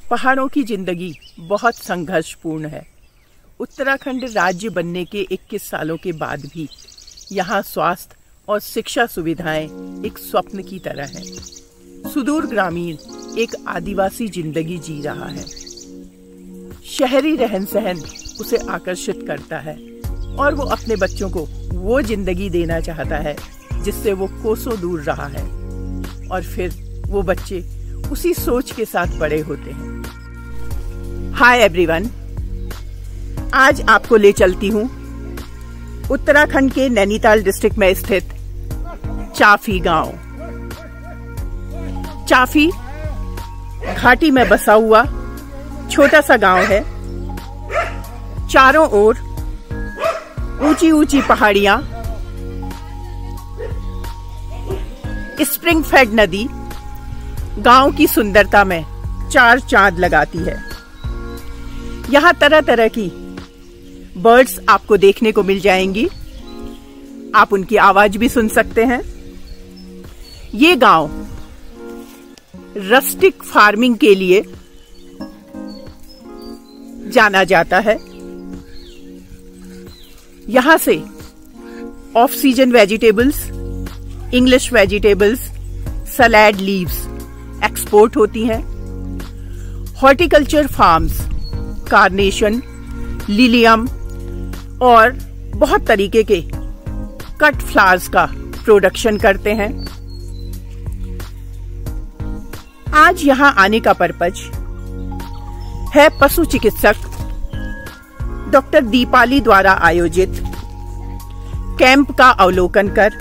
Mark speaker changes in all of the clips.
Speaker 1: पहाड़ों की जिंदगी बहुत संघर्षपूर्ण है। उत्तराखंड राज्य बनने के 21 सालों के बाद भी यहाँ स्वास्थ्य और शिक्षा सुविधाएं एक स्वप्न की तरह हैं। सुदूर ग्रामीण एक आदिवासी जिंदगी जी रहा है। शहरी रहन सहन उसे आकर्षित करता है और वो अपने बच्चों को वो जिंदगी देना चाहता है जिससे वो कोसों दूर रहा है, और फिर वो बच्चे उसी सोच के साथ बड़े होते हैं। हाय एवरीवन, आज आपको ले चलती हूँ उत्तराखंड के नैनीताल डिस्ट्रिक्ट में स्थित चाफी गांव। चाफी घाटी में बसा हुआ छोटा सा गांव है। चारों ओर ऊंची ऊंची पहाड़ियां, स्प्रिंग फेड नदी गांव की सुंदरता में चार चांद लगाती है। यहाँ तरह तरह की बर्ड्स आपको देखने को मिल जाएंगी। आप उनकी आवाज भी सुन सकते हैं। ये गांव रस्टिक फार्मिंग के लिए जाना जाता है। यहां से off season vegetables, English vegetables, सलाद लीव्स एक्सपोर्ट होती हैं। हॉर्टिकल्चर फार्म्स कार्नेशन, लिलियम और बहुत तरीके के कट फ्लावर्स का प्रोडक्शन करते हैं। आज यहां आने का पर्पज है पशु चिकित्सक डॉक्टर दीपाली द्वारा आयोजित कैंप का अवलोकन कर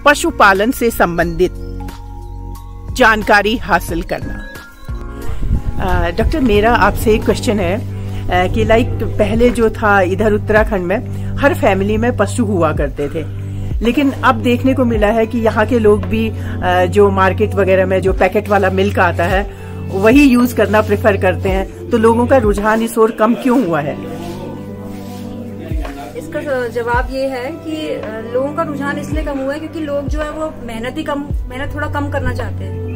Speaker 1: पशुपालन से संबंधित जानकारी हासिल करना। डॉक्टर, मेरा आपसे एक क्वेश्चन है कि पहले जो था इधर उत्तराखंड में हर फैमिली में पशु हुआ करते थे, लेकिन अब देखने को मिला है कि यहाँ के लोग भी जो मार्केट वगैरह में जो पैकेट वाला मिल्क आता है वही यूज करना प्रेफर करते हैं। तो लोगों का रुझान इस ओर कम क्यों हुआ है?
Speaker 2: इसका जवाब ये है कि लोगों का रुझान इसलिए कम हुआ है क्योंकि लोग जो है वो मेहनत थोड़ा कम करना चाहते हैं।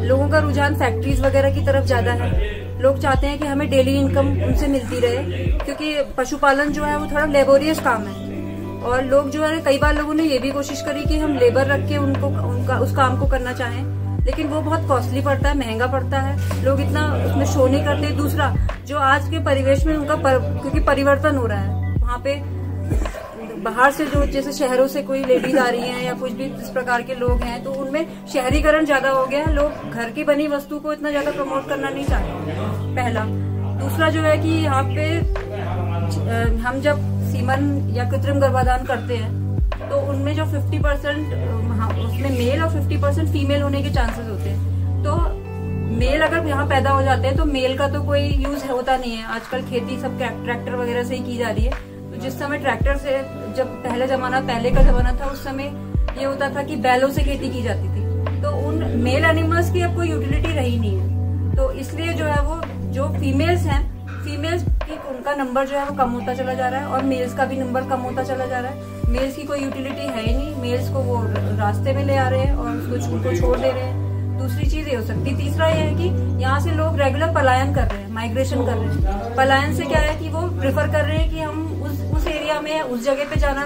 Speaker 2: लोगों का रुझान फैक्ट्रीज वगैरह की तरफ ज्यादा है। लोग चाहते हैं कि हमें डेली इनकम उनसे मिलती रहे, क्योंकि पशुपालन जो है वो थोड़ा लेबोरियस काम है। और लोग जो है, कई बार लोगों ने ये भी कोशिश करी कि हम लेबर रख के उस काम को करना चाहें, लेकिन वो बहुत कॉस्टली पड़ता है, महंगा पड़ता है। लोग इतना उसमें शो नहीं करते। दूसरा, जो आज के परिवेश में उनका क्योंकि परिवर्तन हो रहा है, वहाँ पे बाहर से जो जैसे शहरों से कोई लेडीज आ रही हैं या कुछ भी इस प्रकार के लोग हैं, तो उनमें शहरीकरण ज्यादा हो गया है। लोग घर की बनी वस्तु को इतना ज्यादा प्रमोट करना नहीं चाहते, पहला। दूसरा जो है कि यहाँ पे हम जब सीमन या कृत्रिम गर्भाधान करते हैं तो उनमें जो 50% उसमें मेल और 50% फीमेल होने के चांसेस होते हैं। तो मेल अगर यहाँ पैदा हो जाते हैं तो मेल का तो कोई यूज होता नहीं है। आजकल खेती सब ट्रैक्टर वगैरह से ही की जा रही है। तो जिस समय ट्रैक्टर से, जब पहले का जमाना था, उस समय ये होता था कि बैलों से खेती की जाती थी, तो उन मेल एनिमल्स की अब कोई यूटिलिटी रही नहीं है। तो इसलिए जो है वो जो फीमेल्स हैं, फीमेल्स की उनका नंबर जो है वो कम होता चला जा रहा है और मेल्स का भी नंबर कम होता चला जा रहा है। मेल्स की कोई यूटिलिटी है ही नहीं। मेल्स को वो रास्ते में ले आ रहे हैं और उनको छोड़ दे रहे हैं। दूसरी चीज ये हो सकती है। तीसरा ये है कि यहाँ से लोग रेगुलर पलायन कर रहे हैं, माइग्रेशन कर रहे हैं। पलायन से क्या है कि वो प्रेफर कर रहे हैं कि हम उस एरिया में, उस जगह पे जाना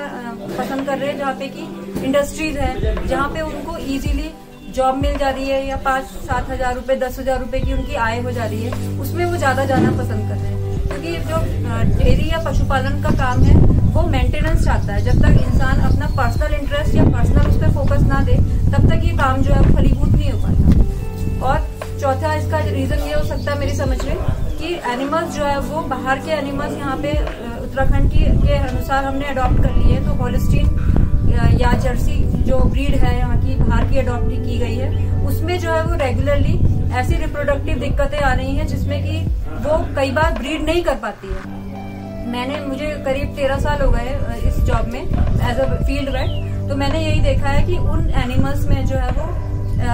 Speaker 2: पसंद कर रहे हैं जहाँ पे की इंडस्ट्रीज है, जहाँ पे उनको इजीली जॉब मिल जा रही है या 5-7 हजार रुपए, 10 हजार रुपए की उनकी आय हो जा रही है, उसमें वो ज्यादा जाना पसंद कर रहे हैं। क्योंकि जो डेयरी या पशुपालन का काम है वो मेंटेनेंस चाहता है। जब तक इंसान अपना पर्सनल इंटरेस्ट या पर्सनल उस पर फोकस ना दे, तब तक ये काम जो है वो फलीभूत नहीं हो पाता। और चौथा इसका रीजन ये हो सकता है मेरी समझ में कि एनिमल्स जो है वो बाहर के एनिमल्स यहाँ पे उत्तराखंड के अनुसार हमने अडॉप्ट कर लिए। तो हॉलिस्टीन या जर्सी जो ब्रीड है यहाँ की, बाहर की अडॉप्ट की गई है, उसमें जो है वो रेगुलरली ऐसी रिप्रोडक्टिव दिक्कतें आ रही हैं जिसमें कि वो कई बार ब्रीड नहीं कर पाती है। मुझे करीब 13 साल हो गए इस जॉब में एज अ फील्ड वेट। तो मैंने यही देखा है कि उन एनिमल्स में जो है वो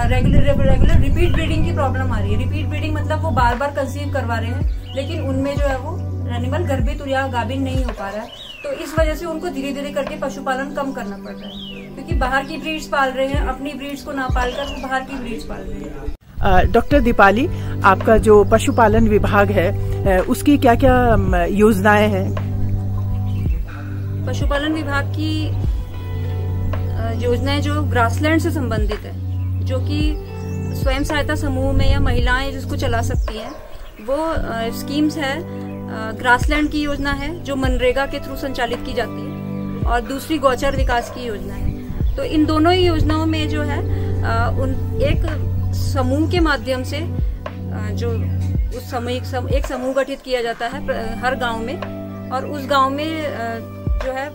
Speaker 2: रेगुलर रिपीट ब्रीडिंग की प्रॉब्लम आ रही है। रिपीट ब्रीडिंग मतलब वो बार बार कंसीव करवा रहे हैं, लेकिन उनमें जो है वो एनिमल गर्भित या गाभिन नहीं हो पा रहा है। तो इस वजह से उनको धीरे धीरे करके पशुपालन कम करना पड़ रहा है, क्योंकि बाहर की ब्रीड्स पाल रहे हैं, अपनी ब्रीड्स को ना पालकर बाहर की ब्रीड्स पाल रहे हैं।
Speaker 1: डॉक्टर दीपाली, आपका जो पशुपालन विभाग है उसकी क्या क्या योजनाएं हैं?
Speaker 2: पशुपालन विभाग की योजनाएं जो ग्रासलैंड से संबंधित है, जो कि स्वयं सहायता समूह में या महिलाएं जिसको चला सकती हैं, वो स्कीम्स है। ग्रासलैंड की योजना है जो मनरेगा के थ्रू संचालित की जाती है, और दूसरी गौचर विकास की योजना है। तो इन दोनों ही योजनाओं में जो है एक समूह के माध्यम से जो उस एक समूह गठित किया जाता है हर गांव में, और उस गांव में जो है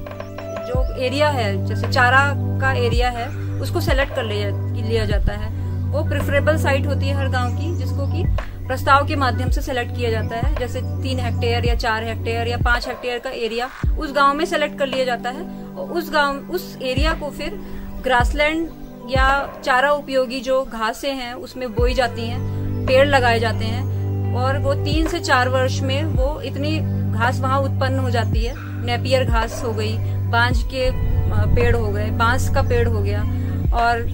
Speaker 2: जो एरिया है, जैसे चारा का एरिया है, उसको सेलेक्ट कर लिया जाता है। वो प्रेफरेबल साइट होती है हर गांव की, जिसको कि प्रस्ताव के माध्यम से सेलेक्ट किया जाता है। जैसे 3 हेक्टेयर या 4 हेक्टेयर या 5 हेक्टेयर का एरिया उस गांव में सेलेक्ट कर लिया जाता है, और उस एरिया को फिर ग्रासलैंड या चारा उपयोगी जो घासें हैं उसमें बोई जाती हैं, पेड़ लगाए जाते हैं, और वो 3 से 4 वर्ष में वो इतनी घास वहां उत्पन्न हो जाती है। नेपियर घास हो गई, बांज के पेड़ हो गए, बांस का पेड़ हो गया, और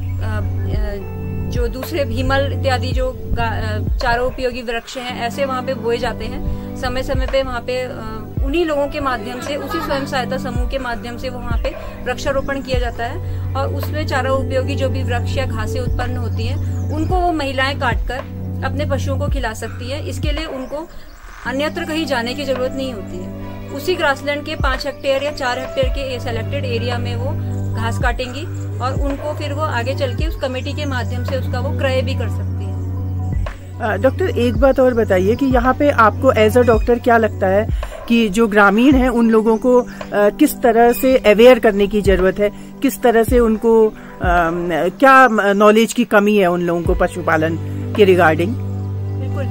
Speaker 2: जो दूसरे भीमल इत्यादि जो चारा उपयोगी वृक्ष हैं, ऐसे वहाँ पे बोए जाते हैं। समय समय पे वहाँ पे उन्हीं लोगों के माध्यम से, उसी स्वयं सहायता समूह के माध्यम से वहाँ पे वृक्षारोपण किया जाता है, और उसमें चारा उपयोगी जो भी वृक्ष या घासें उत्पन्न होती हैं उनको वो महिलाएं काटकर अपने पशुओं को खिला सकती है। इसके लिए उनको अन्यत्र कहीं जाने की जरूरत नहीं होती है। उसी ग्रासलैंड के 5 हेक्टेयर या 4 हेक्टेयर के सेलेक्टेड एरिया में वो घास काटेंगी, और उनको फिर वो आगे चल के उस कमेटी के माध्यम से उसका वो क्रय भी कर सकती है।
Speaker 1: डॉक्टर, एक बात और बताइए कि यहाँ पे आपको एज अ डॉक्टर क्या लगता है कि जो ग्रामीण हैं उन लोगों को किस तरह से अवेयर करने की जरूरत है, किस तरह से उनको क्या नॉलेज की कमी है उन लोगों को पशुपालन के रिगार्डिंग?
Speaker 2: बिल्कुल,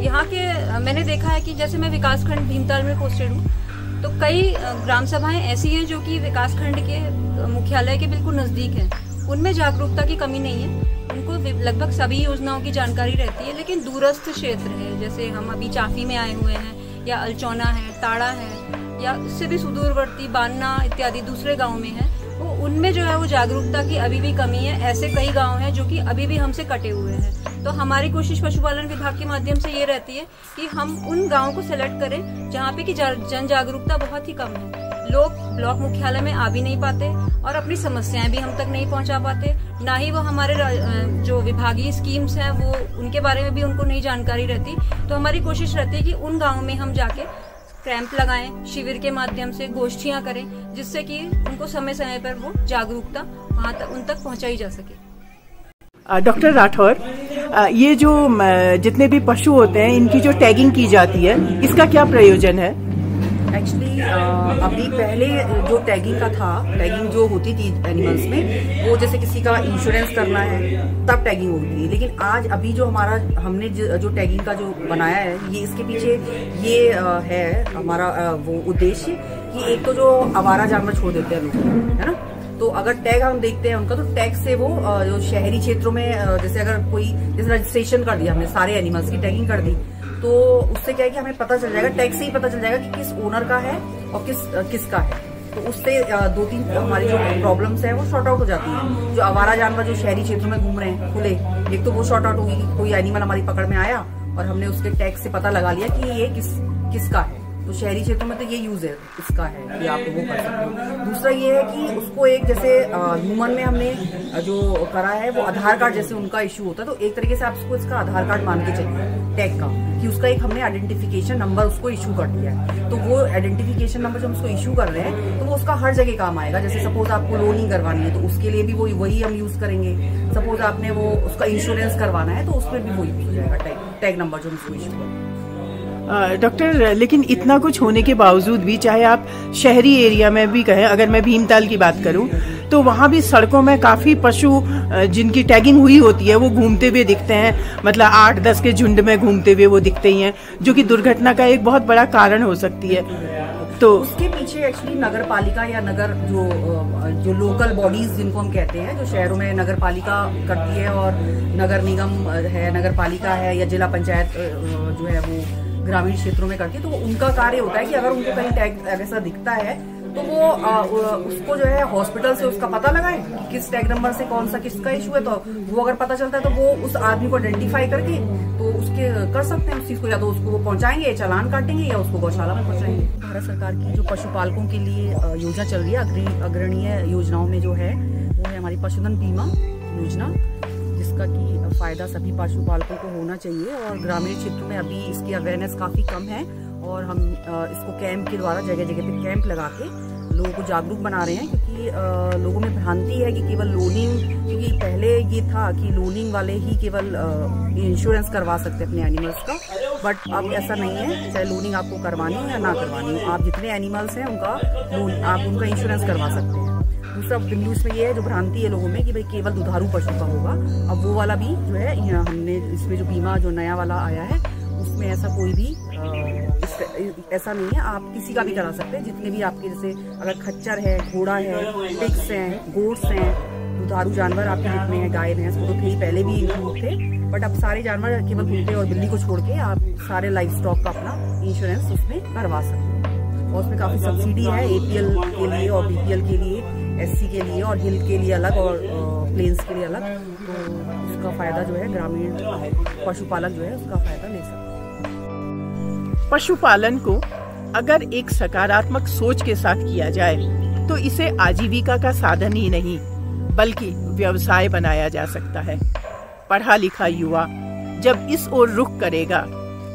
Speaker 2: यहाँ के मैंने देखा है कि जैसे मैं विकासखंड भीमताल में पोस्टेड हूँ, तो कई ग्राम सभाएं ऐसी हैं जो कि विकासखंड के मुख्यालय के बिल्कुल नजदीक हैं। उनमें जागरूकता की कमी नहीं है, उनको लगभग सभी योजनाओं की जानकारी रहती है, लेकिन दूरस्थ क्षेत्र है, जैसे हम अभी चाफी में आए हुए हैं, या अलचौना है, ताड़ा है, या इससे भी सुदूरवर्ती बान्ना इत्यादि दूसरे गाँव में है, तो उनमें जो है वो जागरूकता की अभी भी कमी है। ऐसे कई गाँव हैं जो कि अभी भी हमसे कटे हुए हैं। तो हमारी कोशिश पशुपालन विभाग के माध्यम से ये रहती है कि हम उन गाँव को सेलेक्ट करें जहाँ पे कि जन जागरूकता बहुत ही कम है। लोग ब्लॉक मुख्यालय में आ भी नहीं पाते, और अपनी समस्याएं भी हम तक नहीं पहुंचा पाते, ना ही वो हमारे जो विभागीय स्कीम्स हैं वो उनके बारे में भी उनको नहीं जानकारी रहती। तो हमारी कोशिश रहती है कि उन गाँव में हम जाके कैंप लगाएं, शिविर के माध्यम से गोष्ठियां करें, जिससे कि उनको समय समय पर वो जागरूकता वहां तक उन तक पहुंचाई जा सके।
Speaker 1: डॉक्टर राठौर, ये जो जितने भी पशु होते हैं इनकी जो टैगिंग की जाती है, इसका क्या प्रयोजन है?
Speaker 3: एक्चुअली अभी पहले जो टैगिंग का था, टैगिंग जो होती थी एनिमल्स में, वो जैसे किसी का इंश्योरेंस करना है तब टैगिंग होती है। लेकिन आज अभी जो हमने जो टैगिंग का जो बनाया है, ये इसके पीछे ये है हमारा वो उद्देश्य कि एक तो जो आवारा जानवर छोड़ देते हैं लोग, है ना, तो अगर टैग हम देखते हैं उनका, तो टैग से वो जो शहरी क्षेत्रों में जैसे अगर कोई जैसे रजिस्ट्रेशन कर दिया हमने, सारे एनिमल्स की टैगिंग कर दी, तो उससे क्या है कि हमें पता चल जाएगा, टैग से ही पता चल जाएगा कि किस ओनर का है और किसका है। तो उससे 2-3 हमारी जो प्रॉब्लम्स है वो शॉर्ट आउट हो जाती है। जो आवारा जानवर जो शहरी क्षेत्रों में घूम रहे हैं खुले, एक तो वो शॉर्ट आउट होगी कि कोई एनिमल हमारी पकड़ में आया और हमने उसके टैग से पता लगा लिया कि ये किसका है। तो शहरी क्षेत्रों में तो ये यूज है इसका है कि आप वो कर सकते हो। दूसरा ये है कि उसको एक जैसे ह्यूमन में हमने जो करा है वो आधार कार्ड जैसे उनका इश्यू होता है, तो एक तरीके से आप उसको इसका आधार कार्ड मान के चलिए टैग का, कि उसका एक हमने आइडेंटिफिकेशन नंबर उसको इशू कर दिया है। तो वो आइडेंटिफिकेशन नंबर जब हम उसको इशू कर रहे हैं तो वो उसका हर जगह काम आएगा। जैसे सपोज आपको लोनिंग करवानी है तो उसके लिए भी वही हम यूज करेंगे। सपोज आपने वो उसका इंश्योरेंस करवाना है तो उसमें भी वो यूज हो जाएगा टैग नंबर जो हम उसको इशू करें।
Speaker 1: डॉक्टर, लेकिन इतना कुछ होने के बावजूद भी, चाहे आप शहरी एरिया में भी कहें, अगर मैं भीमताल की बात करूं, तो वहां भी सड़कों में काफी पशु जिनकी टैगिंग हुई होती है वो घूमते हुए दिखते हैं। मतलब 8-10 के झुंड में घूमते हुए वो दिखते ही हैं, जो कि दुर्घटना का एक बहुत बड़ा कारण हो सकती है। तो
Speaker 3: उसके पीछे एक्चुअली नगर पालिका या नगर जो लोकल बॉडीज जिनको हम कहते हैं, जो शहरों में नगर पालिका करती है और नगर निगम है, नगर पालिका है, या जिला पंचायत जो है वो ग्रामीण क्षेत्रों में करती है, तो उनका कार्य होता है कि अगर उनको कहीं टैग ऐसा दिखता है तो वो उसको जो है हॉस्पिटल से उसका पता लगाए कि किस टैग नंबर से कौन सा किसका इशू है, तो वो अगर पता चलता है तो वो उस आदमी को आइडेंटिफाई करके तो उसके कर सकते हैं उस चीज को, या तो उसको वो पहुंचाएंगे, चालान काटेंगे, या उसको गौशाला में पहुंचाएंगे। भारत सरकार की जो पशुपालकों के लिए योजना चल रही है, अग्रणीय योजनाओं में जो है वो है हमारी पशुधन बीमा योजना, जिसका की फायदा सभी पशुपालकों को होना चाहिए। और ग्रामीण क्षेत्र में अभी इसकी अवेयरनेस काफी कम है, और हम इसको कैंप के द्वारा जगह जगह पे कैंप लगा के लोगों को जागरूक बना रहे हैं, क्योंकि लोगों में भ्रांति है कि केवल लोनिंग, क्योंकि पहले ये था कि लोनिंग वाले ही केवल इंश्योरेंस करवा सकते अपने एनिमल्स का, बट अब ऐसा नहीं है। चाहे लोनिंग आपको करवानी हो या ना करवानी हो, आप जितने एनिमल्स हैं उनका लोन आप उनका इंश्योरेंस करवा सकते हैं। दूसरा बिंदु इसमें ये है, जो भ्रांति है लोगों में कि भाई केवल दुधारू पशु का होगा, अब वो वाला भी जो है हमने इसमें जो बीमा जो नया वाला आया है उसमें ऐसा कोई भी ऐसा नहीं है, आप किसी का भी करा सकते हैं। जितने भी आपके, जैसे अगर खच्चर है, घोड़ा है, पिग्स हैं, गोट्स हैं, दुधारू जानवर आपके जितने हैं, गाय भैंस, वो तो थे पहले भी इंक्लूड थे, बट अब सारे जानवर केवल कुत्ते और बिल्ली को छोड़ के आप सारे लाइफ स्टॉक का अपना इंश्योरेंस उसमें करवा सकते हैं। और उसमें काफी सब्सिडी है APL के लिए और BPL के लिए, SC के लिए और हिल के लिए अलग और प्लेन्स के लिए अलग। तो उसका फायदा जो है ग्रामीण पशुपालक जो है उसका फायदा ले सकते हैं।
Speaker 1: पशुपालन को अगर एक सकारात्मक सोच के साथ किया जाए तो इसे आजीविका का साधन ही नहीं बल्कि व्यवसाय बनाया जा सकता है। पढ़ा लिखा युवा जब इस ओर रुख करेगा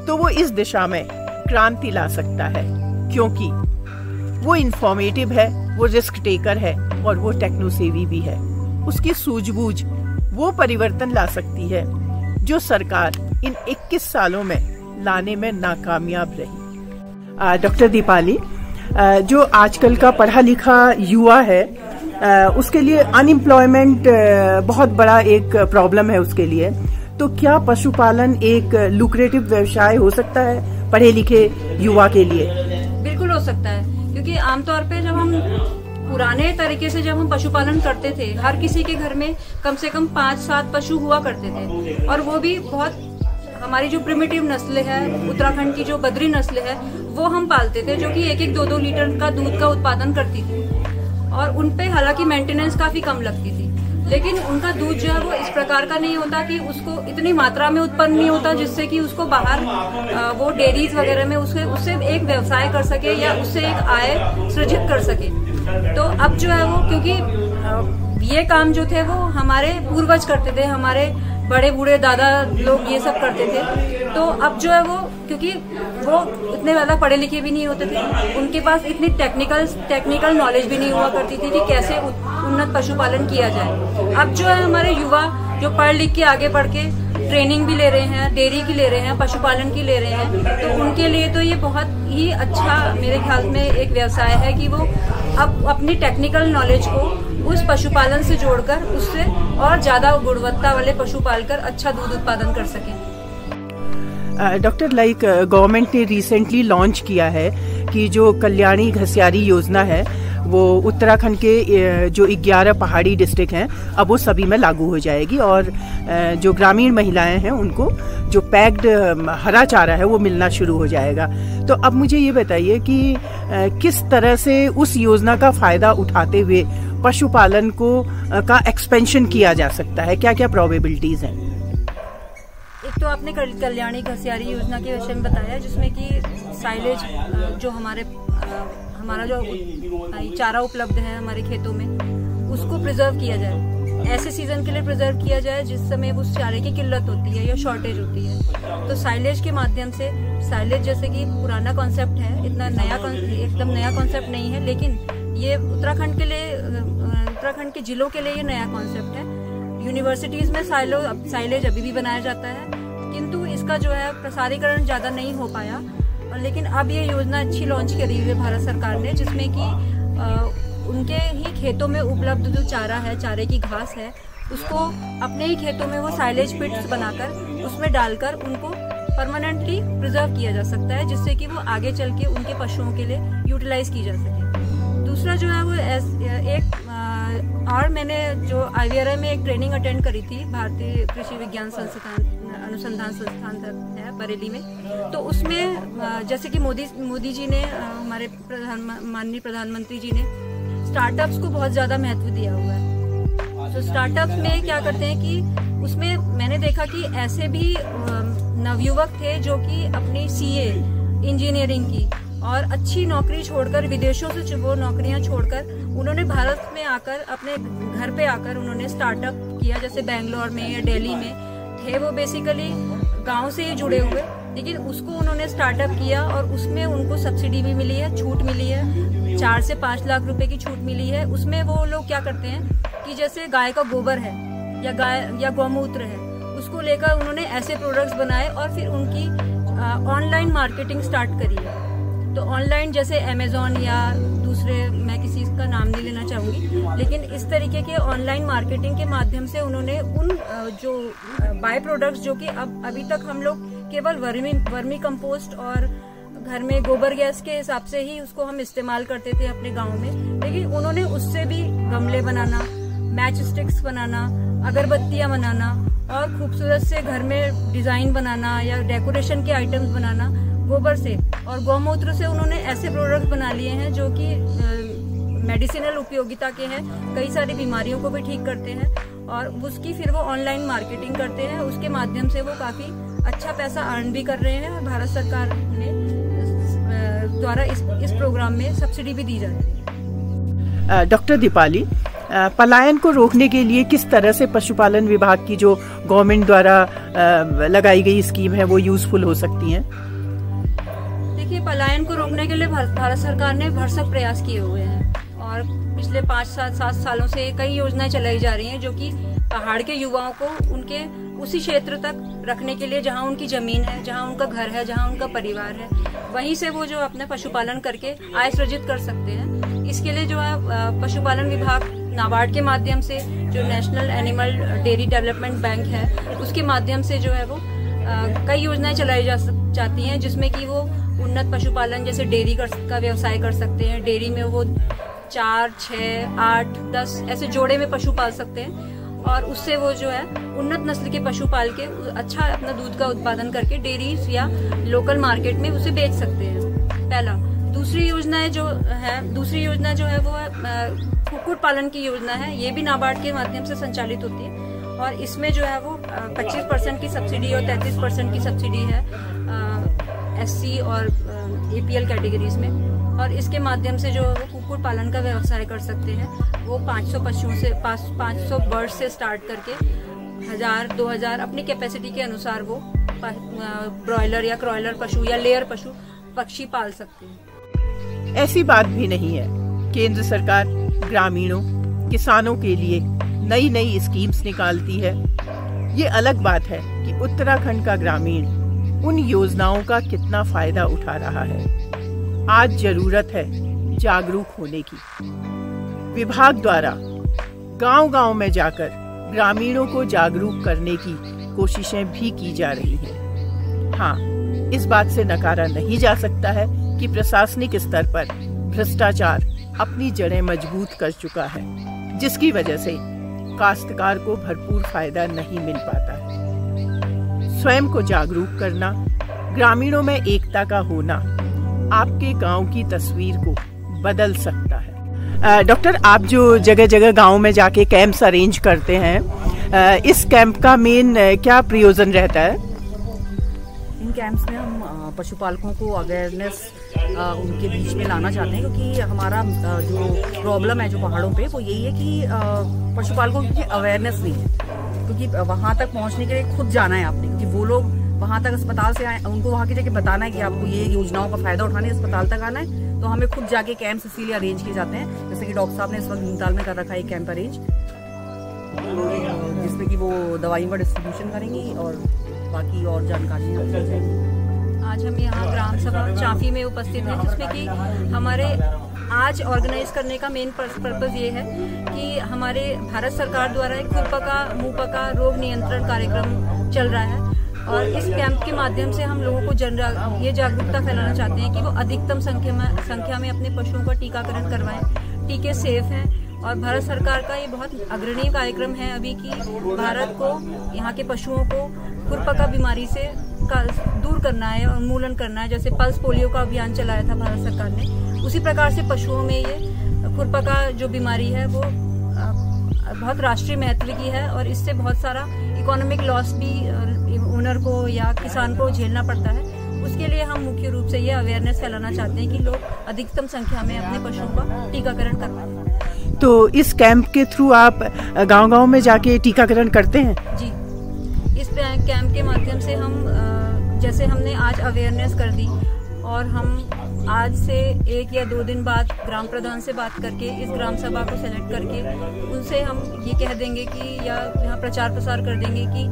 Speaker 1: तो वो इस दिशा में क्रांति ला सकता है, क्योंकि वो इंफॉर्मेटिव है, वो रिस्क टेकर है और वो टेक्नो सेवी भी है। उसकी सूझबूझ वो परिवर्तन ला सकती है जो सरकार इन 21 सालों में लाने में नाकामयाब रही। डॉक्टर दीपाली, जो आजकल का पढ़ा लिखा युवा है उसके लिए अनएम्प्लॉयमेंट बहुत बड़ा एक प्रॉब्लम है उसके लिए, तो क्या पशुपालन एक लुक्रेटिव व्यवसाय हो सकता है पढ़े लिखे युवा के लिए?
Speaker 2: बिल्कुल हो सकता है, क्योंकि आमतौर पे जब हम पुराने तरीके से जब हम पशुपालन करते थे, हर किसी के घर में कम से कम 5-7 पशु हुआ करते थे, और वो भी बहुत हमारी जो प्रिमिटिव नस्ल है, उत्तराखंड की जो बद्री नस्ल है, वो हम पालते थे, जो कि 1-1, 2-2 लीटर का दूध का उत्पादन करती थी, और उनपे हालांकि मेंटेनेंस काफी कम लगती थी, लेकिन उनका दूध जो है वो इस प्रकार का नहीं होता कि उसको इतनी मात्रा में उत्पन्न नहीं होता जिससे कि उसको बाहर वो डेयरीज वगैरह में उससे एक व्यवसाय कर सके या उससे एक आय सृजित कर सके। तो अब जो है वो, क्योंकि ये काम जो थे वो हमारे पूर्वज करते थे, हमारे बड़े बूढ़े दादा लोग ये सब करते थे, तो अब जो है वो, क्योंकि वो इतने ज्यादा पढ़े लिखे भी नहीं होते थे, उनके पास इतनी टेक्निकल नॉलेज भी नहीं हुआ करती थी कि कैसे उन्नत पशुपालन किया जाए। अब जो है हमारे युवा जो पढ़ लिख के आगे बढ़ के ट्रेनिंग भी ले रहे हैं, डेयरी की ले रहे हैं, पशुपालन की ले रहे हैं, तो उनके लिए तो ये बहुत ही अच्छा मेरे ख्याल में एक व्यवसाय है कि वो अब अपनी टेक्निकल नॉलेज को उस पशुपालन से जोड़कर उससे और ज्यादा गुणवत्ता वाले पशु पालकर अच्छा दूध उत्पादन कर सके।
Speaker 1: डॉक्टर, लाइक गवर्नमेंट ने रिसेंटली लॉन्च किया है कि जो कल्याणी घसियारी योजना है वो उत्तराखंड के जो 11 पहाड़ी डिस्ट्रिक्ट हैं अब वो सभी में लागू हो जाएगी, और जो ग्रामीण महिलाएं हैं उनको जो पैक्ड हरा चारा है वो मिलना शुरू हो जाएगा। तो अब मुझे ये बताइए कि किस तरह से उस योजना का फायदा उठाते हुए पशुपालन को का एक्सपेंशन किया जा सकता है, क्या क्या प्रोबेबिलिटीज हैं?
Speaker 2: एक तो आपने कल्याणी घसियारी योजना के विषय में बताया, जिसमें कि साइलेज जो हमारा जो चारा उपलब्ध है हमारे खेतों में, उसको प्रिजर्व किया जाए, ऐसे सीजन के लिए प्रिजर्व किया जाए जिस समय उस चारे की किल्लत होती है या शॉर्टेज होती है। तो साइलेज के माध्यम से, साइलेज जैसे कि पुराना कॉन्सेप्ट है, इतना एकदम नया कॉन्सेप्ट नहीं है, लेकिन ये उत्तराखंड के जिलों के लिए ये नया कॉन्सेप्ट है। यूनिवर्सिटीज में साइलेज अभी भी बनाया जाता है, किंतु इसका जो है प्रसारीकरण ज्यादा नहीं हो पाया, लेकिन अब ये योजना अच्छी लॉन्च करी हुई है भारत सरकार ने, जिसमें कि उनके ही खेतों में उपलब्ध जो चारा है, चारे की घास है, उसको अपने ही खेतों में वो साइलेज पिट्स बनाकर उसमें डालकर उनको परमानेंटली प्रिजर्व किया जा सकता है, जिससे कि वो आगे चल के उनके पशुओं के लिए यूटिलाइज की जा सके। दूसरा जो है वो एक और मैंने जो IVRI में एक ट्रेनिंग अटेंड करी थी, भारतीय कृषि विज्ञान संस्थान अनुसंधान संस्थान है बरेली में। तो उसमें जैसे कि मोदी जी ने, हमारे माननीय प्रधानमंत्री जी ने स्टार्टअप्स को बहुत ज़्यादा महत्व दिया हुआ है। तो स्टार्टअप्स में क्या करते हैं कि उसमें मैंने देखा कि ऐसे भी नवयुवक थे जो कि अपनी सीए इंजीनियरिंग की और अच्छी नौकरी छोड़कर, विदेशों से वो नौकरियां छोड़कर उन्होंने भारत में आकर, अपने घर पे आकर उन्होंने स्टार्टअप किया। जैसे बेंगलोर में या दिल्ली में थे वो, बेसिकली गांव से ही जुड़े हुए, लेकिन उसको उन्होंने स्टार्टअप किया और उसमें उनको सब्सिडी भी मिली है, छूट मिली है, 4 से 5 लाख रुपए की छूट मिली है। उसमें वो लोग क्या करते हैं कि जैसे गाय का गोबर है या गाय या गौमूत्र है, उसको लेकर उन्होंने ऐसे प्रोडक्ट्स बनाए और फिर उनकी ऑनलाइन मार्केटिंग स्टार्ट करी है। तो ऑनलाइन जैसे अमेज़ॉन या दूसरे, मैं किसी का नाम नहीं लेना चाहूँगी, लेकिन इस तरीके के ऑनलाइन मार्केटिंग के माध्यम से उन्होंने उन जो बाय प्रोडक्ट्स जो कि अब अभी तक हम लोग केवल वर्मी कंपोस्ट और घर में गोबर गैस के हिसाब से ही उसको हम इस्तेमाल करते थे अपने गाँव में, लेकिन उन्होंने उससे भी गमले बनाना, मैच स्टिक्स बनाना, अगरबत्तियाँ बनाना और खूबसूरत से घर में डिज़ाइन बनाना या डेकोरेशन के आइटम्स बनाना गोबर से और गौमूत्र से उन्होंने ऐसे प्रोडक्ट बना लिए हैं जो कि मेडिसिनल उपयोगिता के हैं, कई सारी बीमारियों को भी ठीक करते हैं और उसकी फिर वो ऑनलाइन मार्केटिंग करते हैं। उसके माध्यम से वो काफ़ी अच्छा पैसा अर्न भी कर रहे हैं और भारत सरकार ने द्वारा इस प्रोग्राम में सब्सिडी भी दी जाती है।
Speaker 1: डॉक्टर दीपाली, पलायन को रोकने के लिए किस तरह से पशुपालन विभाग की जो गवर्नमेंट द्वारा लगाई गई स्कीम है वो यूजफुल हो सकती हैं?
Speaker 2: देखिए, पलायन को रोकने के लिए भारत सरकार ने भरसक प्रयास किए हुए हैं और पिछले 5-7 सालों से कई योजनाएं चलाई जा रही हैं जो कि पहाड़ के युवाओं को उनके उसी क्षेत्र तक रखने के लिए जहां उनकी जमीन है, जहां उनका घर है, जहां उनका परिवार है, वहीं से वो जो अपने पशुपालन करके आय सृजित कर सकते हैं। इसके लिए जो है पशुपालन विभाग नाबार्ड के माध्यम से, जो national animal dairy development bank है, उसके माध्यम से जो है वो कई योजनाएं चलाई जाती हैं जिसमें कि वो उन्नत पशुपालन, जैसे डेयरी का व्यवसाय कर सकते हैं। डेयरी में वो 4, 6, 8, 10 ऐसे जोड़े में पशु पाल सकते हैं और उससे वो जो है उन्नत नस्ल के पशु पाल के अच्छा अपना दूध का उत्पादन करके डेयरीज या लोकल मार्केट में उसे बेच सकते हैं, पहला। दूसरी योजना जो है वो है कुक्कुट पालन की योजना है। ये भी नाबार्ड के माध्यम से संचालित होती है और इसमें जो है वो 25% की सब्सिडी और 33% की सब्सिडी है SC और APL कैटेगरीज में, और इसके माध्यम से जो वो कुक्कुट पालन का व्यवसाय कर सकते हैं। वो 500 पशुओं से 500 बर्ड से स्टार्ट करके 1000-2000 अपनी कैपेसिटी के अनुसार वो ब्रॉयलर या क्रॉयलर पशु या लेयर पशु पक्षी पाल सकते हैं।
Speaker 1: ऐसी बात भी नहीं है, केंद्र सरकार ग्रामीणों, किसानों के लिए नई नई स्कीम्स निकालती है। ये अलग बात है कि उत्तराखंड का ग्रामीण उन योजनाओं का कितना फायदा उठा रहा है। आज जरूरत है जागरूक होने की। विभाग द्वारा गांव-गांव में जाकर ग्रामीणों को जागरूक करने की कोशिशें भी की जा रही हैं। हाँ, इस बात से नकारा नहीं जा सकता है कि प्रशासनिक स्तर पर भ्रष्टाचार अपनी जड़ें मजबूत कर चुका है, जिसकी वजह से काश्तकार को भरपूर फायदा नहीं मिल पाता है। स्वयं को जागरूक करना, ग्रामीणों में एकता का होना आपके गांव की तस्वीर को बदल सकता है। डॉक्टर, आप जो जगह जगह गांव में जाके कैंप्स अरेंज करते हैं, इस कैंप का मेन क्या प्रयोजन रहता है?
Speaker 3: इन कैंप्स में हम पशुपालकों को अवेयरनेस उनके बीच में लाना चाहते हैं, क्योंकि हमारा जो प्रॉब्लम है जो पहाड़ों पे वो यही है कि पशुपालकों की अवेयरनेस नहीं है, क्योंकि वहाँ तक पहुँचने के लिए खुद जाना है आपने, क्योंकि वो लोग वहाँ तक अस्पताल से आए, उनको वहाँ की जगह बताना है कि आपको ये योजनाओं का फायदा उठाने अस्पताल तक आना है, तो हमें खुद जाके कैंप्स इसीलिए अरेंज किए जाते हैं। जैसे कि डॉक्टर साहब ने इस वक्त भीमताल में कर रखा है कैंप अरेंज, जिसमें कि वो दवाइयों का डिस्ट्रीब्यूशन करेंगी और बाकी और जानकारी
Speaker 2: आज हम यहाँ ग्राम सभा चाफी में उपस्थित हैं, जिसमें कि हमारे आज ऑर्गेनाइज करने का मेन पर्पज ये है कि हमारे भारत सरकार द्वारा एक खुरपका मुंहपका रोग नियंत्रण कार्यक्रम चल रहा है और इस कैंप के माध्यम से हम लोगों को ये जागरूकता फैलाना चाहते हैं कि वो अधिकतम संख्या में अपने पशुओं का टीकाकरण करवाएं। टीके सेफ हैं और भारत सरकार का ये बहुत अग्रणी कार्यक्रम है अभी कि भारत को, यहाँ के पशुओं को खुरपका बीमारी से का दूर करना है, उन्मूलन करना है। जैसे पल्स पोलियो का अभियान चलाया था भारत सरकार ने, उसी प्रकार से पशुओं में ये खुरपका जो बीमारी है वो बहुत राष्ट्रीय महत्व की है और इससे बहुत सारा इकोनॉमिक लॉस भी ओनर को या किसान को झेलना पड़ता है। उसके लिए हम मुख्य रूप से ये अवेयरनेस फैलाना चाहते हैं कि लोग अधिकतम संख्या में अपने पशुओं का टीकाकरण करवाएं।
Speaker 1: तो इस कैंप के थ्रू आप गांव-गांव में जाके टीकाकरण करते हैं?
Speaker 2: जी, इस कैंप के माध्यम से हम जैसे हमने आज अवेयरनेस कर दी और हम आज से 1 या 2 दिन बाद ग्राम प्रधान से बात करके इस ग्राम सभा को सेलेक्ट करके उनसे हम ये कह देंगे कि या यहाँ प्रचार प्रसार कर देंगे कि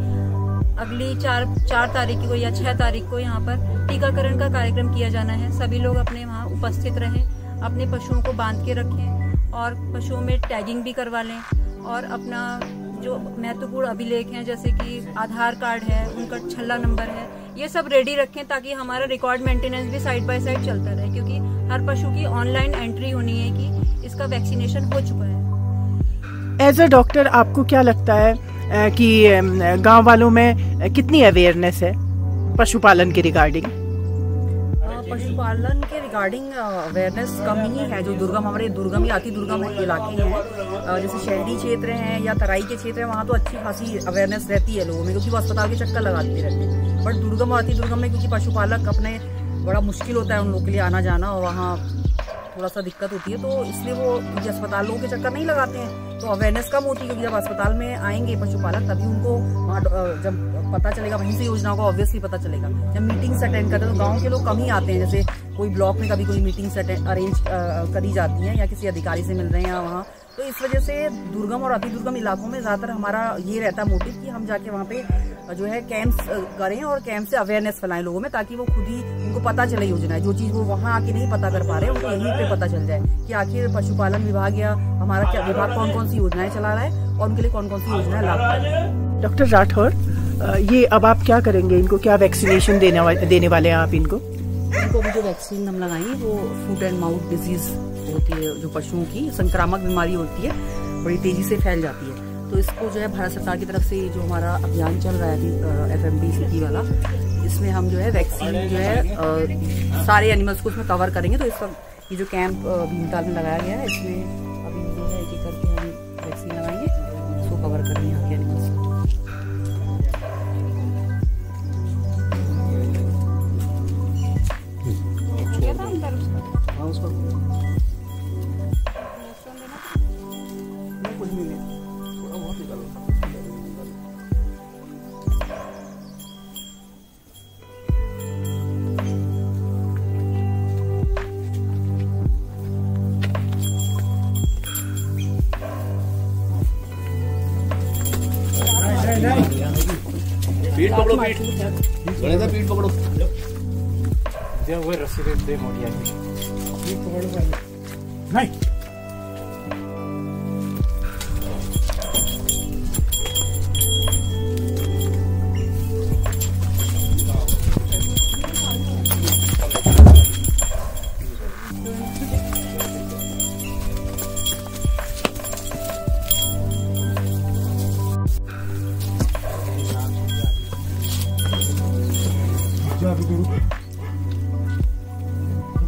Speaker 2: अगली 4 तारीख को या 6 तारीख को यहाँ पर टीकाकरण का कार्यक्रम किया जाना है। सभी लोग अपने वहाँ उपस्थित रहें, अपने पशुओं को बांध के रखें और पशुओं में टैगिंग भी करवा लें और अपना जो महत्वपूर्ण अभिलेख हैं जैसे कि आधार कार्ड है, उनका छल्ला नंबर है, ये सब रेडी रखें ताकि हमारा रिकॉर्ड मेंटेनेंस भी साइड बाय साइड चलता रहे, क्योंकि हर पशु की ऑनलाइन एंट्री होनी है कि इसका वैक्सीनेशन हो चुका है।
Speaker 1: एज अ डॉक्टर आपको क्या लगता है कि गांव वालों में कितनी अवेयरनेस है पशुपालन के रिगार्डिंग?
Speaker 3: पशुपालन के रिगार्डिंग अवेयरनेस कम ही है। जो हमारे दुर्गम या अति दुर्गम इलाके हैं, जैसे शहरी क्षेत्र हैं या तराई के क्षेत्र हैं, वहाँ तो अच्छी खासी अवेयरनेस रहती है लोगों में, क्योंकि वो अस्पताल के चक्कर लगाते रहते हैं। बट दुर्गम और अति दुर्गम में क्योंकि पशुपालक अपने बड़ा मुश्किल होता है उन लोगों के लिए आना जाना और वहाँ थोड़ा सा दिक्कत होती है, तो इसलिए वो क्योंकि अस्पतालों के चक्कर नहीं लगाते हैं तो अवेयरनेस कम होती है। क्योंकि जब अस्पताल में आएंगे पशुपालक तभी उनको जब पता चलेगा, वहीं से योजनाओं का ऑब्वियसली पता चलेगा। जब मीटिंग्स अटेंड करते हैं तो गांव के लोग कम ही आते हैं। जैसे कोई ब्लॉक में कभी कोई मीटिंग्स अरेंज करी जाती हैं या किसी अधिकारी से मिल रहे हैं वहाँ, तो इस वजह से दुर्गम और अति दुर्गम इलाकों में ज़्यादातर हमारा ये रहता है मोटिव कि हम जाके वहाँ पे जो है कैंप्स करें और कैंप से अवेयरनेस फैलाएं लोगों में, ताकि वो खुद ही उनको पता चले योजनाएं, जो चीज़ वो वहाँ आके नहीं पता कर पा रहे हैं उनको यहीं पे पता चल जाए कि आखिर पशुपालन विभाग या हमारा क्या विभाग कौन कौन सी योजनाएं चला रहा है और उनके लिए कौन कौन सी योजनाएं लाभकारी है।
Speaker 1: डॉक्टर राठौर, ये अब आप क्या करेंगे? इनको क्या वैक्सीनेशन देने वाले हैं आप इनको?
Speaker 3: इनको भी जो वैक्सीन हम लगाएंगे वो फुट एंड माउथ डिजीज होती है, जो पशुओं की संक्रामक बीमारी होती है, बड़ी तेजी से फैल जाती है। तो इसको जो है भारत सरकार की तरफ से जो हमारा अभियान चल रहा है FMD सिटी वाला, इसमें हम जो है वैक्सीन जो है सारे एनिमल्स को उसमें कवर करेंगे। तो इस वक्त ये जो कैंप भीमताल में लगाया गया है, इसमें अभी जो है एक करके हम वैक्सीन लगाएंगे, इसको कवर करेंगे यहाँ के एनिमल्स।
Speaker 4: पीठ पकड़ो, पीठ गणेश पीठ पकड़ो,
Speaker 5: दे वो रस्सी दे मोटिया पीठ पकड़ो नहीं।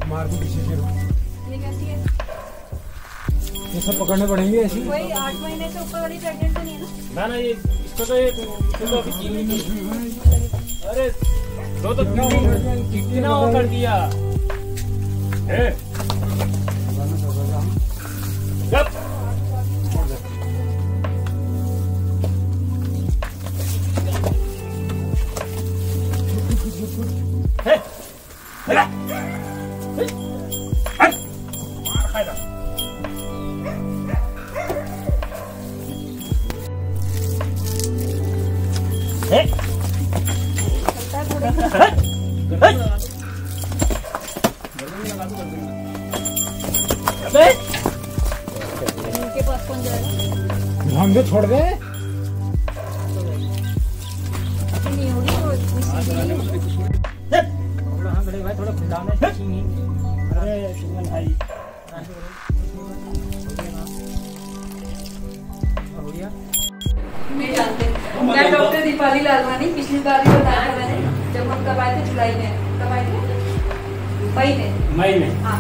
Speaker 5: मार को पीछे से
Speaker 2: ये कैसी है?
Speaker 5: ये सब पकड़ने पड़ेंगे ऐसी।
Speaker 2: कोई 8 महीने से ऊपर वाली प्रेग्नेंट तो नहीं है ना?
Speaker 5: ना ये इसको तो अभी जीने नहीं। अरे तो कितना वो कर दिया है।
Speaker 2: उनके पास कौन जाएगा?
Speaker 5: हम भी छोड़ दे
Speaker 2: नहीं होगी तो इतनी सीधी
Speaker 5: भाई, थोड़ा खुदाने अरे सुमन भाई
Speaker 2: नहीं जानते। मैं डॉक्टर दीपाली लालवानी, पिछली बार भी बताया था मैंने। जब हम कब आए थे, जुलाई में कब आए थे, मई में। हाँ,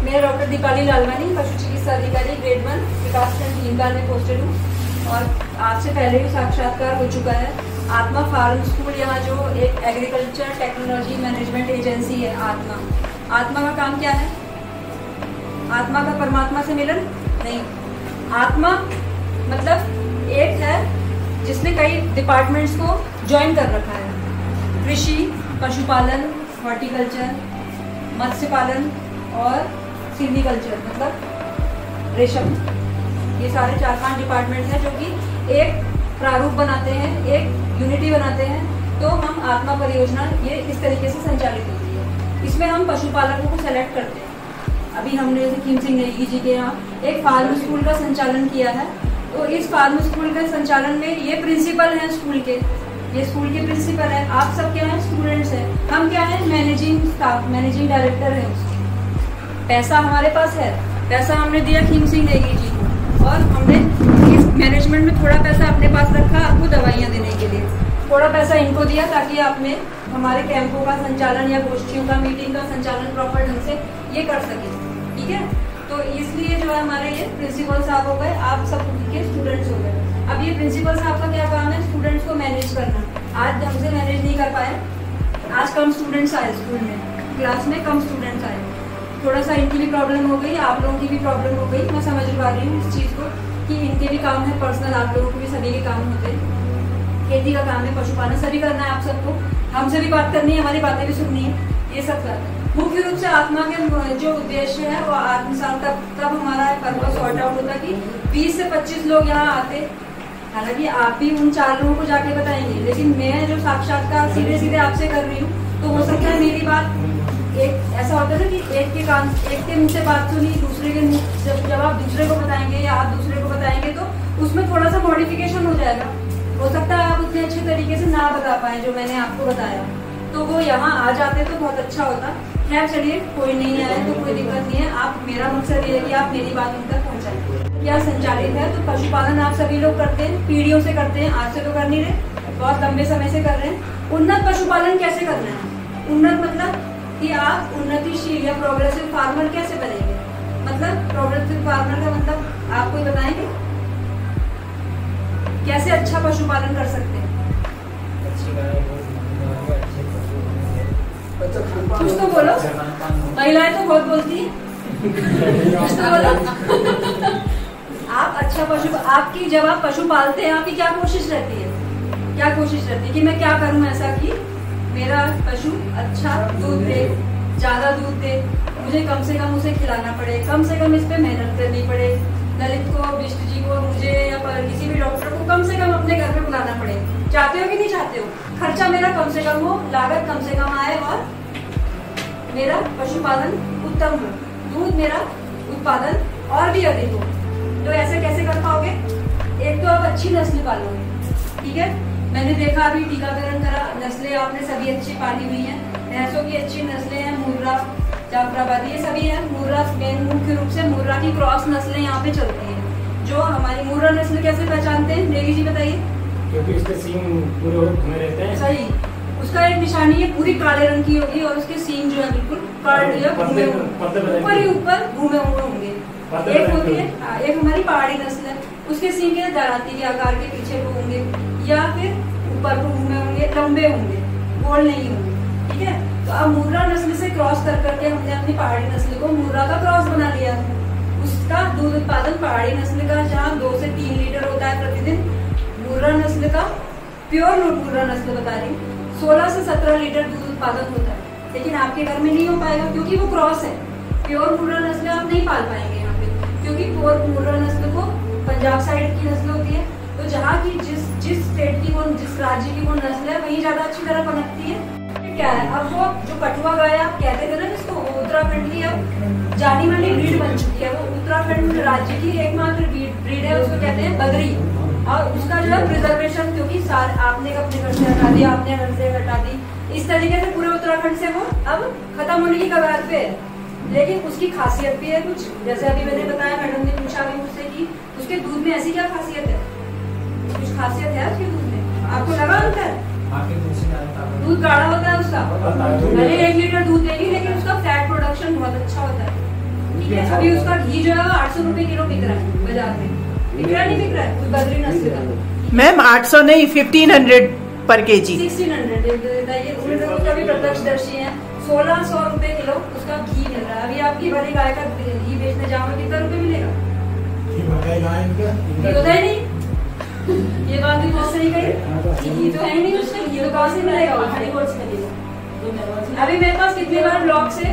Speaker 2: मैं डॉक्टर दीपाली लालवानी, पशु चिकित्सा अधिकारी ग्रेड 1 विकासखंड भीमताल में पोस्टेड हूँ और आपसे पहले भी साक्षात्कार हो चुका है। आत्मा फार्म स्कूल यहाँ जो एक एग्रीकल्चर टेक्नोलॉजी मैनेजमेंट एजेंसी है, आत्मा का काम क्या है? आत्मा का परमात्मा से मिलन नहीं। आत्मा मतलब एक है जिसने कई डिपार्टमेंट्स को ज्वाइन कर रखा है, कृषि, पशुपालन, हॉर्टिकल्चर, मत्स्य पालन और सिल्वीकल्चर मतलब रेशम। ये सारे 4-5 डिपार्टमेंट हैं जो कि एक प्रारूप बनाते हैं, एक यूनिटी बनाते हैं। तो हम आत्मा परियोजना ये इस तरीके से संचालित होती है। इसमें हम पशुपालकों को सेलेक्ट करते हैं। अभी हमने खीम सिंह नेगी जी के यहाँ एक फार्म स्कूल का संचालन किया है। तो इस फार्म स्कूल के संचालन में ये प्रिंसिपल हैं स्कूल के, ये स्कूल के प्रिंसिपल हैं। आप सब क्या हैं? स्टूडेंट्स हैं। हम क्या हैं? मैनेजिंग स्टाफ, मैनेजिंग डायरेक्टर है उसके। पैसा हमारे पास है, पैसा हमने दिया खीम सिंह नेगी जी को और हमने इस मैनेजमेंट में थोड़ा पैसा अपने पास रखा आपको दवाइयाँ देने के लिए, थोड़ा पैसा इनको दिया ताकि आपने हमारे कैंपों का संचालन या गोष्ठियों का, मीटिंग का संचालन प्रॉपर ढंग से ये कर सके। ठीक है, तो इसलिए जो है हमारे ये प्रिंसिपल साहब हो गए, आप सब के स्टूडेंट्स हो गए। अब ये प्रिंसिपल साहब का क्या काम है? स्टूडेंट्स को मैनेज करना। आज ढंग से मैनेज नहीं कर पाए, आज कम स्टूडेंट्स आए स्कूल में, क्लास में कम स्टूडेंट्स आए, थोड़ा सा इनकी भी प्रॉब्लम हो गई, आप लोगों की भी प्रॉब्लम हो गई। मैं समझ पा रही हूँ इस चीज़ को कि इनके भी काम है पर्सनल, आप लोगों को भी सभी के काम होते हैं। खेती का काम है, पशुपालन सभी करना है आप सबको, हमसे भी बात करनी है, हमारी बातें भी सुननी है, ये सब करना है। मुख्य रूप से आत्मा के जो उद्देश्य है वो आत्मसात तब हमारा पर्व सॉर्ट आउट होता कि 20 से 25 लोग यहाँ आते। हालांकि आप भी उन 4 लोगों को जाके बताएंगे, लेकिन मैं जो साक्षात्कार सीधे सीधे आपसे कर रही हूँ तो हो सकता है मेरी बात एक ऐसा होता है ना कि एक के मुंह से बात सुनी, दूसरे के मुंह जब आप दूसरे को बताएंगे या आप दूसरे को बताएंगे तो उसमें थोड़ा सा मॉडिफिकेशन हो जाएगा। हो सकता है आप उतने अच्छे तरीके से ना बता पाए जो मैंने आपको बताया, तो वो यहाँ आ जाते तो बहुत अच्छा होता। खैर चलिए, कोई नहीं आए तो कोई दिक्कत नहीं है। आप, मेरा मकसद ये है कि आप मेरी बात उन तक पहुँचाएं। क्या संचालित है? तो पशुपालन आप सभी लोग करते हैं, पीढ़ियों से करते हैं, आज से तो कर नहीं रहे, बहुत लंबे समय से कर रहे हैं। उन्नत पशुपालन कैसे करना है? उन्नत मतलब कि आप उन्नतिशील या प्रोग्रेसिव फार्मर कैसे बनेंगे? मतलब प्रोग्रेसिव फार्मर का मतलब आप कोई बताएंगे? कैसे अच्छा पशुपालन कर सकते हैं? कुछ तो बोलो, महिलाएं तो बहुत बोलती हैं, कुछ तो बोलो। आप अच्छा पशु, आपकी जब आप पशु पालते हैं आपकी क्या कोशिश रहती है? क्या कोशिश रहती है कि मैं क्या करूं ऐसा कि मेरा पशु अच्छा दूध दे, ज्यादा दूध दे, मुझे कम से कम उसे खिलाना पड़े, कम से कम इस पे मेहनत करनी पड़े। ललित को, बिष्ट जी को, मुझे या किसी भी डॉक्टर को कम से कम अपने घर में बुलाना पड़े। चाहते हो कि नहीं चाहते हो? खर्चा मेरा कम से कम हो, लागत कम से कम आए और मेरा पशुपालन उत्तम हो, दूध मेरा उत्पादन और भी अधिक हो। तो ऐसे कैसे कर पाओगे? एक तो आप अच्छी नस्ल पालोगे। ठीक है, मैंने देखा अभी टीकाकरण करा, नस्लें आपने सभी अच्छी पाली हुई हैं। भैंसों की अच्छी नस्लें हैं, मुर्रा, जाफराबादी, ये सभी है। मुर्रा मुख्य रूप से मुर्रा की क्रॉस नस्लें यहाँ पे चलती हैं। जो हमारी मुर्रा नस्ल कैसे पहचानते हैं, नेगी जी बताइए?
Speaker 5: क्योंकि उसके सींग पूरे घूमे रहते हैं।
Speaker 2: सही, उसका एक निशानी है, पूरी काले रंग की होगी और उसके सींग जो है बिल्कुल ऊपर ही ऊपर घूमे हुए होंगे। एक होती है, एक हमारी पहाड़ी नस्ल है, उसके सींग दराती के आकार के पीछे को होंगे या फिर ऊपर को घूमे होंगे, लंबे होंगे, गोल नहीं होंगे। ठीक है, तो अब मुर्रा नस्ल से क्रॉस कर करके हमने अपनी पहाड़ी नस्ल को मुर्रा का क्रॉस बना लिया। उसका दूध उत्पादन पहाड़ी नस्ल का जहाँ 2 से 3 लीटर होता है प्रतिदिन, मुर्रा नस्ल का, प्योर मुर्रा नस्ल बता रही, 16 से 17 लीटर दूध उत्पादन होता है। लेकिन आपके घर में नहीं हो पाएगा क्योंकि वो क्रॉस है। प्योर मुर्रा नस्ल आप नहीं पाल पाएंगे यहाँ पे, क्योंकि प्योर मुर्रा नस्ल को पंजाब साइड की नस्ल होती है। तो जहाँ की जिस स्टेट की वो, जिस राज्य की वो नस्ल है, वही ज्यादा अच्छी तरह पनपती है। क्या है, अब वो जो कठुआ गाय आप कहते थे ना जिसको, उत्तराखंड की अब जानी मानी ब्रीड बन चुकी है। वो उत्तराखंड राज्य की एकमात्र ब्रीड है, उसको कहते हैं बगरी। और उसका जो है प्रिजर्वेशन, क्योंकि आपने अपने घर से हटा दिया, आपने घर से हटा दी, इस तरीके से पूरे उत्तराखंड से वो अब खत्म होने की कगार पे है। लेकिन उसकी खासियत भी है कुछ, जैसे अभी मैंने बताया, मैडम ने पूछा भी मुझसे कि उसके दूध में ऐसी क्या खासियत है, कुछ खासियत है उसके दूध में, आपको लगा अंतर? दूध गाढ़ा होता है उसका, भले 1 लीटर दूध देगी लेकिन उसका फैट प्रोडक्शन बहुत अच्छा होता है। ठीक है, अभी उसका घी जो है 800 रुपए किलो बिक रहा है बाजार में, बिक रहा नहीं बिक रहा है? बद्री नस्ल का
Speaker 1: मैम 800 नहीं 1500 पर केजी।
Speaker 2: 1600 उन लोगों का भी प्रत्यक्षदर्शी है। 1600 रुपए किलो उसका घी मिल रहा है। अभी आपकी बड़ी गाय का घी बेचने जाओगे कितना रुपए मिलेगा? होता ही नहीं, ये बात भी बहुत सही कही। घी तो है ही नहीं उसका, घी तो कहाँ से मिलेगा? अभी मेरे पास कितनी बार ब्लॉग से,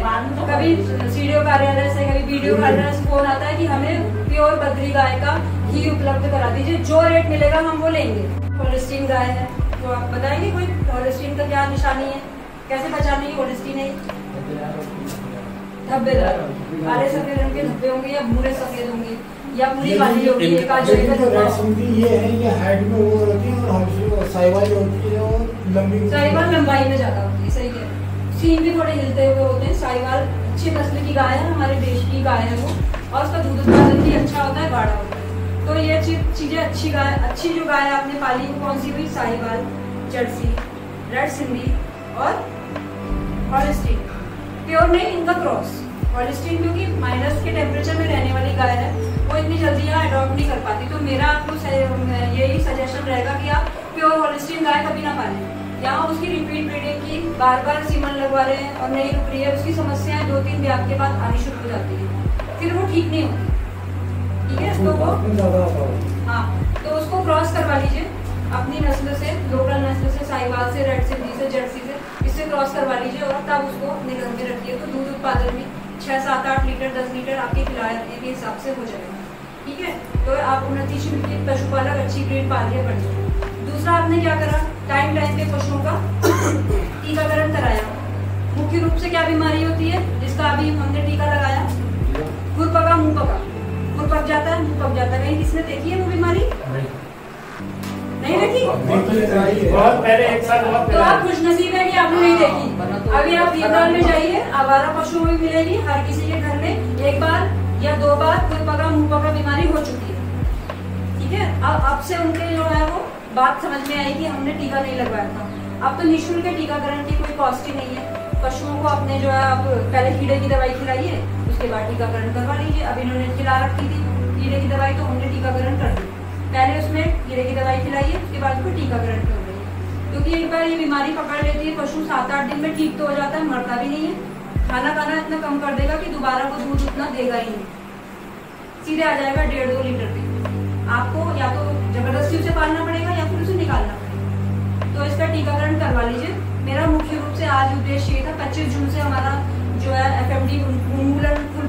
Speaker 2: कभी सीडीओ कार्यालय से, कभी बीडीओ कार्यालय से फोन आता है कि हमें प्योर बद्री गाय का घी उपलब्ध करा दीजिए, जो रेट मिलेगा हम वो लेंगे। होलिस्टीन गाय है तो आप बताएंगे कोई होलिस्टीन का क्या निशानी है, कैसे पहचाने की होलिस्टीन है? धब्बेदार, काले सफेद रंग के धब्बे होंगे या भूरे सफेद होंगे या पूरी काली होगी?
Speaker 6: ये है ये हाइट में वो होती है और साहिवाल होती है और लंबी,
Speaker 2: साहिवाल लंबाई में ज्यादा होती है। सही है, सींग भी थोड़े हिलते हुए होते हैं। साहिवाल अच्छी नस्ल की गाय है, हमारे देश की गाय है वो, और उसका दूध उत्पादन भी अच्छा होता है, गाढ़ा होता है। तो ये चीजें अच्छी गाय, अच्छी जो गाय आपने पाली वो कौन सी हुई? साहिवाल, जर्सी, रेड सिंधी और हॉलिस्टीन। प्योर नहीं, इनका क्रॉस। हॉलिस्टीन क्योंकि माइनस के टेम्परेचर में रहने वाली गाय है, वो इतनी जल्दी यहाँ अडॉप्ट नहीं कर पाती। तो मेरा आपको यही सजेशन रहेगा कि आप प्योर हॉलिस्टीन गाय कभी ना पालें। यहाँ उसकी रिपीट ब्रीडिंग की, बार बार सीमन लगवा रहे हैं और नहीं रुक रही है, उसकी समस्याएं 2-3 ब्याह के बाद आनी शुरू हो जाती है, फिर वो ठीक नहीं होती। ठीक है, तो वो हाँ, तो उसको क्रॉस करवा लीजिए अपनी नस्ल से, लोकल नस्ल से, साहिवाल से, रेड सिंधी से, जर्सी से, इससे क्रॉस करवा लीजिए और तब उसको अपने घर में रखिए। तो दूध उत्पादन भी 6, 7, 8 लीटर, 10 लीटर आपके खिलाने के हिसाब से हो जाएगा। ठीक है, तो आप उन्नतिशील पशुपालक, अच्छी ब्रीड पालिए, बढ़िए। दूसरा आपने क्या करा, टाइम पे पशुओं का टीकाकरण कराया। मुख्य रूप से क्या बीमारी होती है जिसका अभी हमने टीका लगाया? खुर पका, मुंह पका। खुर पक जाता है, मुंह पक जाता है। कहीं किसने देखी है वो बीमारी? नहीं देखी?
Speaker 5: बहुत पहले, 1 साल बहुत
Speaker 2: तो आप खुशनसीब है कि आपने नहीं देखी। अभी आप भीमताल में जाइए, आवारा पशुओं में मिलेगी, हर किसी के घर में 1 बार या 2 बार खुर पका, मुंह पका बीमारी हो चुकी है। ठीक है, अब से उनके जो है वो बात समझ में आई कि हमने टीका नहीं लगवाया था। अब तो निःशुल्क टीकाकरण की कोई कॉस्ट ही नहीं है। पशुओं को अपने जो है आप पहले कीड़े की दवाई खिलाइए, उसके बाद टीकाकरण करवा लीजिए। अब इन्होंने खिला रखी थी कीड़े की दवाई, तो हमने टीकाकरण कर दी। पहले उसमें कीड़े की दवाई खिलाइए, उसके बाद उसको टीकाकरण कर रही है। क्योंकि एक बार ये बीमारी पकड़ लेती है, पशु 7-8 दिन में ठीक तो हो जाता है, मरता भी नहीं है। खाना इतना कम कर देगा कि दोबारा वो दूध उतना देगा ही नहीं, सीधे आ जाएगा 1.5-2 लीटर पे। आपको या तो जबरदस्ती उसे पालना पड़ेगा या फिर उसे निकालना पड़ेगा। तो इसका टीकाकरण करवा लीजिए। मेरा मुख्य रूप से आज उद्देश्य ये था, 25 जून से हमारा जो है FMD, उन्मूलन खुर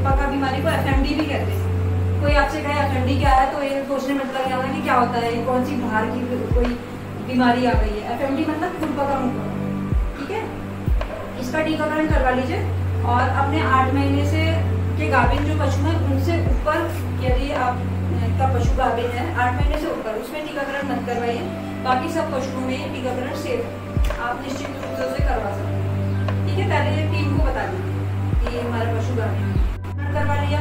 Speaker 2: पका बीमारी को FMD भी कहते हैं। कोई आपसे कहे FMD क्या है तो ये सोचने में लग जाएगा कि क्या होता है, कौन सी बाहर की कोई बीमारी आ गई है। FMD मतलब खुर पका मुंह। ठीक है, इसका टीकाकरण करवा लीजिए। और अपने 8 महीने से के गाभिन जो पशु हैं उनसे ऊपर, यदि आपका पशु गाभिन है 8 महीने से ऊपर, उसमें टीकाकरण मत करवाइए। बाकी सब पशुओं में टीकाकरण सेफ है, आप निश्चित रूप से उसे करवा सकते हैं। ठीक है, पहले टीम को बता दीजिए कि हमारा पशु गाभिन है, करवा लिया।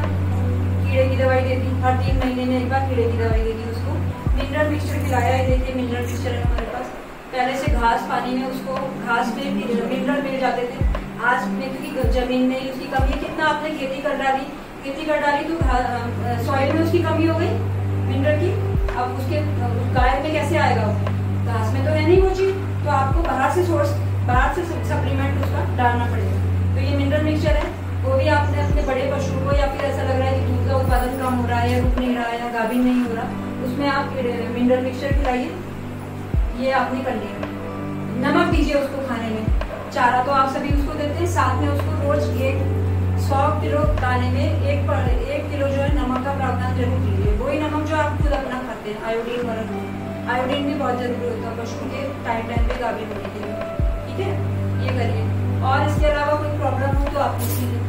Speaker 2: कीड़े की दवाई देती, हर 3 महीने में 1 बार कीड़े की दवाई देती उसको। मिनरल मिक्सचर खिलाया, ये देखिए मिनरल मिक्सचर है हमारे पास। पहले से घास पानी में उसको, घास में मिनरल मिल जाते थे, आज में क्योंकि जमीन में उसकी कमी है। कितना आपने खेती कर डाली तो सॉइल में उसकी कमी हो गई मिनरल की। अब उसके गाय में कैसे आएगा वो? घास में तो है नहीं वो चीज, तो आपको बाहर से सप्लीमेंट उसका डालना पड़ेगा। तो ये मिनरल मिक्सचर है, वो भी आपने अपने बड़े पशु को, या फिर ऐसा लग रहा है कि दूध का उत्पादन कम हो रहा है या रुक नहीं रहा है या गाभिन नहीं हो रहा, उसमें आप मिनरल मिक्सचर खिलाइए। ये आपने कर लिया। नमक दीजिए उसको खाने में, चारा तो आप सभी उसको देते हैं, साथ में उसको रोज 100 किलो दाने में 1 किलो जो है नमक का प्रावधान जरूर कीजिए। वही नमक जो आप खुद अपना खाते हैं, आयोडीन वाला। आयोडीन भी बहुत जरूरी होता है पशु के टाइम पे गाभिन होने के लिए। ठीक है, ये करिए। और इसके अलावा कोई प्रॉब्लम हो तो आप पूछिए।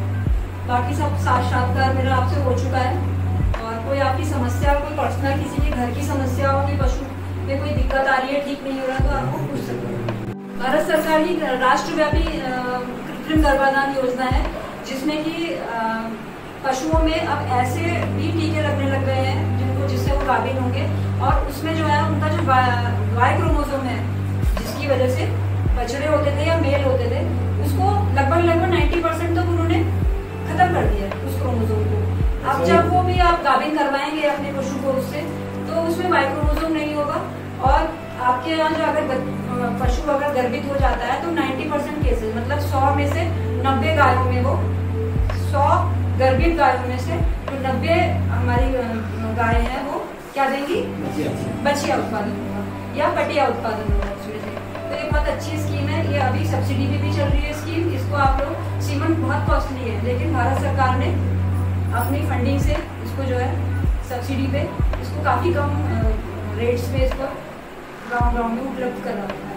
Speaker 2: बाकी सब साक्षात्कार मेरा आपसे हो चुका है। और कोई आपकी समस्या, कोई पर्सनल किसी के घर की समस्या हो कि पशु में कोई दिक्कत आ रही है, ठीक नहीं हो रहा, तो आपको पूछ सकते हैं। भारत सरकार की राष्ट्रव्यापी कृत्रिम गर्भाधान योजना है, जिसमें कि पशुओं में अब ऐसे भी टीके लगने लग गए हैं जिससे वो गाभिन होंगे। और उसमें जो है उनका जो Y क्रोमोसोम है, जिसकी वजह से बछड़े होते थे या मेल होते थे, उसको लगभग 90% तो उन्होंने खत्म कर दिया उस क्रोमोसोम को। अब जब वो भी आप गाभिन करवाएंगे अपने पशु को उससे, तो उसमें वाई क्रोमोसोम नहीं होगा। और आपके यहाँ जो अगर पशु अगर गर्भित हो जाता है तो 90% केसेस, मतलब 100 में से 90 गायों में, वो 100 गर्भित गायों में से जो 90 हमारी गायें हैं वो क्या देंगी, बछिया उत्पादन होगा या पटिया उत्पादन होगा उसमें से। तो ये बहुत अच्छी स्कीम है, ये अभी सब्सिडी पे भी चल रही है स्कीम। इसको आप लोग, सीमन बहुत कॉस्टली है, लेकिन भारत सरकार ने अपनी फंडिंग से इसको जो है सब्सिडी पे इसको काफी कम रेट्स पे इसको गाँव में उपलब्ध करा होता है।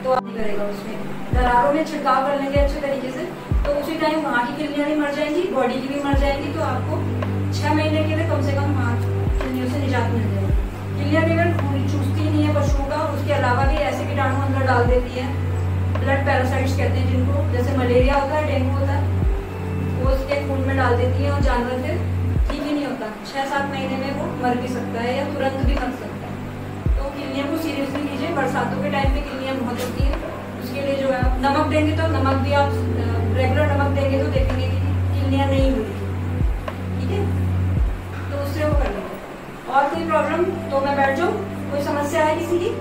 Speaker 2: तो आप करेगा उसमें दरारों में छिड़काव कर लेंगे अच्छे तरीके से, तो उसी टाइम वहाँ की किडनियाँ भी मर जाएंगी, बॉडी की भी मर जाएंगी। तो आपको 6 महीने के लिए कम से कम वहाँ किडनियों से निजात मिल जाएगी। किडनियाँ केवल खून चूसती नहीं है पशुओं का, उसके अलावा भी ऐसे कीटाणु अंदर डाल देती है, ब्लड पैरासाइट्स कहते हैं जिनको, जैसे मलेरिया होता है, डेंगू होता है, वो उसके खून में डाल देती है और जानवर फिर ठीक ही नहीं होता। 6-7 महीने में वो मर भी सकता है या तुरंत भी मर सकता है। तो किडनियों को सीरियसली लीजिए। बरसातों के टाइम पे किडनियाँ बहुत होती है, उसके लिए जो है नमक देंगे, तो नमक भी आप रेगुलर नमक देंगे तो देखेंगे कि किडनियाँ नहीं हुई, ठीक है, तो उससे वो कर लेंगे। और कोई प्रॉब्लम तो मैं बैठ जाऊँ, कोई समस्या है किसी की?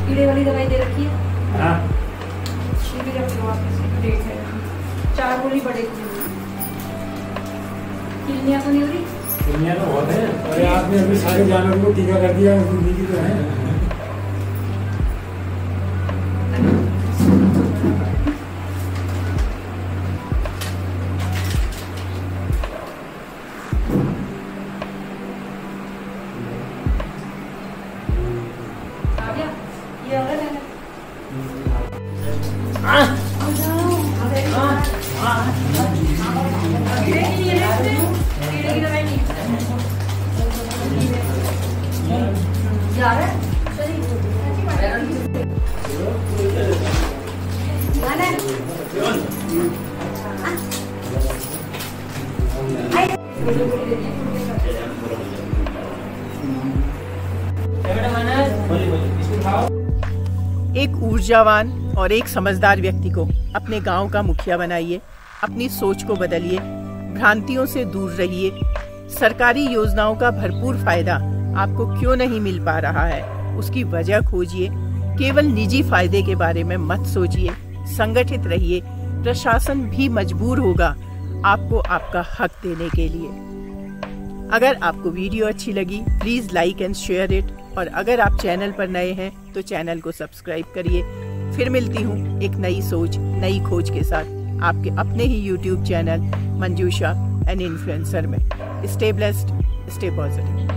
Speaker 2: कीड़े वाली दवाई दे रखी है, ये भी रख लो आप, डेट है 4 गोली बड़े किडनियाँ तो नहीं हो रही,
Speaker 6: किडनियाँ तो बहुत है। अरे आपने अभी सारे जानवरों को टीका कर दिया, की तो है।
Speaker 2: ये अलग है।
Speaker 1: एक ऊर्जावान और एक समझदार व्यक्ति को अपने गांव का मुखिया बनाइए, अपनी सोच को बदलिए, भ्रांतियों से दूर रहिए। सरकारी योजनाओं का भरपूर फायदा आपको क्यों नहीं मिल पा रहा है, उसकी वजह खोजिए। केवल निजी फायदे के बारे में मत सोचिए, संगठित रहिए। प्रशासन भी मजबूर होगा आपको आपका हक देने के लिए। अगर आपको वीडियो अच्छी लगी, please like and share it. और अगर आप चैनल पर नए हैं तो चैनल को सब्सक्राइब करिए। फिर मिलती हूँ एक नई सोच, नई खोज के साथ आपके अपने ही YouTube channel Manjusha an influencer में। Stay blessed, stay positive.